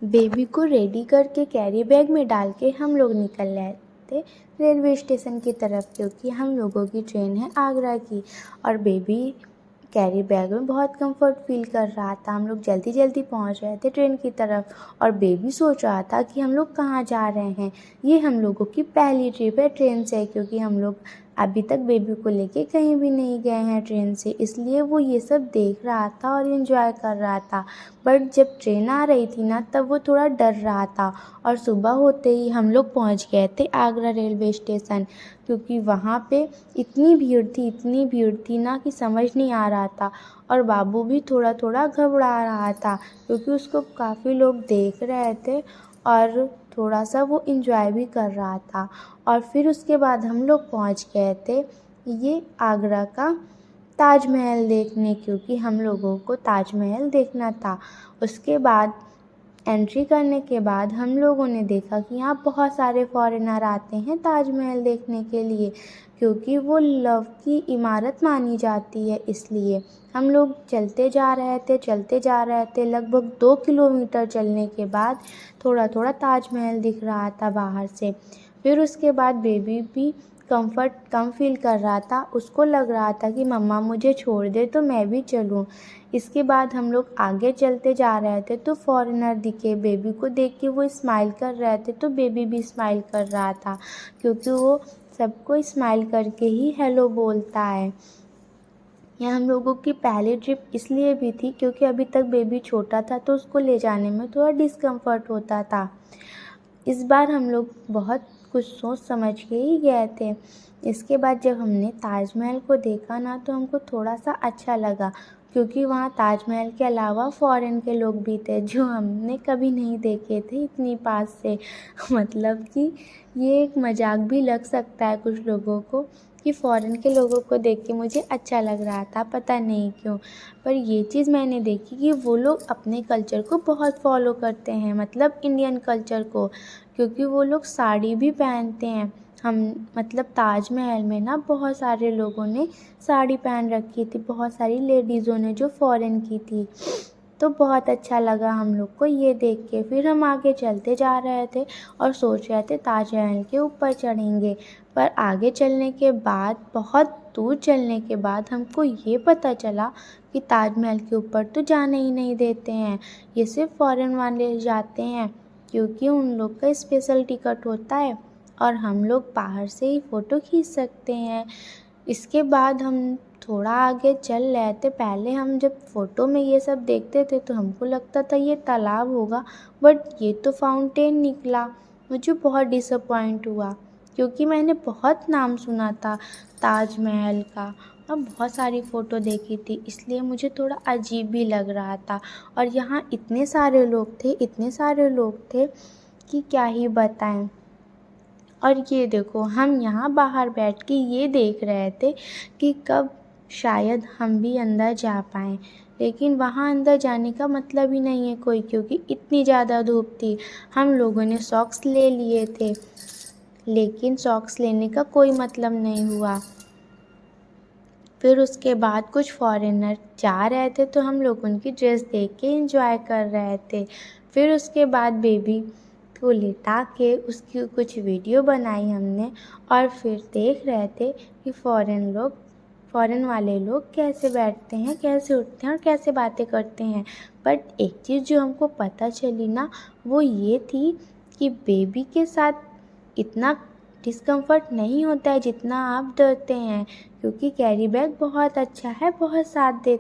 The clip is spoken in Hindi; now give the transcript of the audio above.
बेबी को रेडी करके कैरी बैग में डाल के हम लोग निकल रहे थे रेलवे स्टेशन की तरफ, क्योंकि हम लोगों की ट्रेन है आगरा की। और बेबी कैरी बैग में बहुत कंफर्ट फील कर रहा था। हम लोग जल्दी जल्दी पहुंच रहे थे ट्रेन की तरफ, और बेबी सोच रहा था कि हम लोग कहाँ जा रहे हैं। ये हम लोगों की पहली ट्रिप है ट्रेन से, क्योंकि हम लोग अभी तक बेबी को लेके कहीं भी नहीं गए हैं ट्रेन से, इसलिए वो ये सब देख रहा था और एंजॉय कर रहा था। बट जब ट्रेन आ रही थी ना, तब वो थोड़ा डर रहा था। और सुबह होते ही हम लोग पहुंच गए थे आगरा रेलवे स्टेशन, क्योंकि वहाँ पे इतनी भीड़ थी ना कि समझ नहीं आ रहा था। और बाबू भी थोड़ा थोड़ा घबरा रहा था, क्योंकि उसको काफ़ी लोग देख रहे थे और थोड़ा सा वो इंजॉय भी कर रहा था। और फिर उसके बाद हम लोग पहुंच गए थे ये आगरा का ताजमहल देखने, क्योंकि हम लोगों को ताजमहल देखना था। उसके बाद एंट्री करने के बाद हम लोगों ने देखा कि यहाँ बहुत सारे फॉरेनर आते हैं ताजमहल देखने के लिए, क्योंकि वो लव की इमारत मानी जाती है। इसलिए हम लोग चलते जा रहे थे। लगभग 2 किलोमीटर चलने के बाद थोड़ा थोड़ा ताजमहल दिख रहा था बाहर से। फिर उसके बाद बेबी भी कंफर्ट कम फील कर रहा था। उसको लग रहा था कि मम्मा मुझे छोड़ दे तो मैं भी चलूँ। इसके बाद हम लोग आगे चलते जा रहे थे तो फॉरेनर दिखे। बेबी को देख के वो स्माइल कर रहे थे, तो बेबी भी स्माइल कर रहा था, क्योंकि वो सबको स्माइल करके ही हेलो बोलता है। यह हम लोगों की पहली ट्रिप इसलिए भी थी क्योंकि अभी तक बेबी छोटा था, तो उसको ले जाने में थोड़ा डिस्कम्फर्ट होता था। इस बार हम लोग बहुत कुछ सोच समझ के ही गए थे। इसके बाद जब हमने ताजमहल को देखा ना, तो हमको थोड़ा सा अच्छा लगा, क्योंकि वहाँ ताजमहल के अलावा फ़ॉरेन के लोग भी थे जो हमने कभी नहीं देखे थे इतनी पास से। मतलब कि ये एक मजाक भी लग सकता है कुछ लोगों को कि फ़ॉरेन के लोगों को देख के मुझे अच्छा लग रहा था, पता नहीं क्यों। पर ये चीज़ मैंने देखी कि वो लोग अपने कल्चर को बहुत फॉलो करते हैं, मतलब इंडियन कल्चर को, क्योंकि वो लोग साड़ी भी पहनते हैं। हम मतलब ताजमहल में ना बहुत सारे लोगों ने साड़ी पहन रखी थी, बहुत सारी लेडीज़ों ने जो फ़ॉरेन की थी। तो बहुत अच्छा लगा हम लोग को ये देख के। फिर हम आगे चलते जा रहे थे और सोच रहे थे ताजमहल के ऊपर चढ़ेंगे। पर आगे चलने के बाद, बहुत दूर चलने के बाद हमको ये पता चला कि ताजमहल के ऊपर तो जाने ही नहीं देते हैं। ये सिर्फ फ़ॉरेन वाले जाते हैं, क्योंकि उन लोग का स्पेशल टिकट होता है और हम लोग बाहर से ही फ़ोटो खींच सकते हैं। इसके बाद हम थोड़ा आगे चल रहे थे। पहले हम जब फ़ोटो में ये सब देखते थे तो हमको लगता था ये तालाब होगा, बट ये तो फाउंटेन निकला। मुझे बहुत डिसअपॉइंट हुआ, क्योंकि मैंने बहुत नाम सुना था ताजमहल का और बहुत सारी फ़ोटो देखी थी, इसलिए मुझे थोड़ा अजीब भी लग रहा था। और यहाँ इतने सारे लोग थे कि क्या ही बताएं। और ये देखो, हम यहाँ बाहर बैठ के ये देख रहे थे कि कब शायद हम भी अंदर जा पाएँ, लेकिन वहाँ अंदर जाने का मतलब ही नहीं है कोई, क्योंकि इतनी ज़्यादा धूप थी। हम लोगों ने सॉक्स ले लिए थे, लेकिन सॉक्स लेने का कोई मतलब नहीं हुआ। फिर उसके बाद कुछ फॉरेनर जा रहे थे, तो हम लोग उनकी ड्रेस देख के एंजॉय कर रहे थे। फिर उसके बाद बेबी को लिटा के उसकी कुछ वीडियो बनाई हमने, और फिर देख रहे थे कि फ़ॉरेन वाले लोग कैसे बैठते हैं, कैसे उठते हैं और कैसे बातें करते हैं। बट एक चीज़ जो हमको पता चली ना, वो ये थी कि बेबी के साथ इतना डिस्कम्फर्ट नहीं होता है जितना आप डरते हैं, क्योंकि कैरी बैग बहुत अच्छा है, बहुत साथ देता है।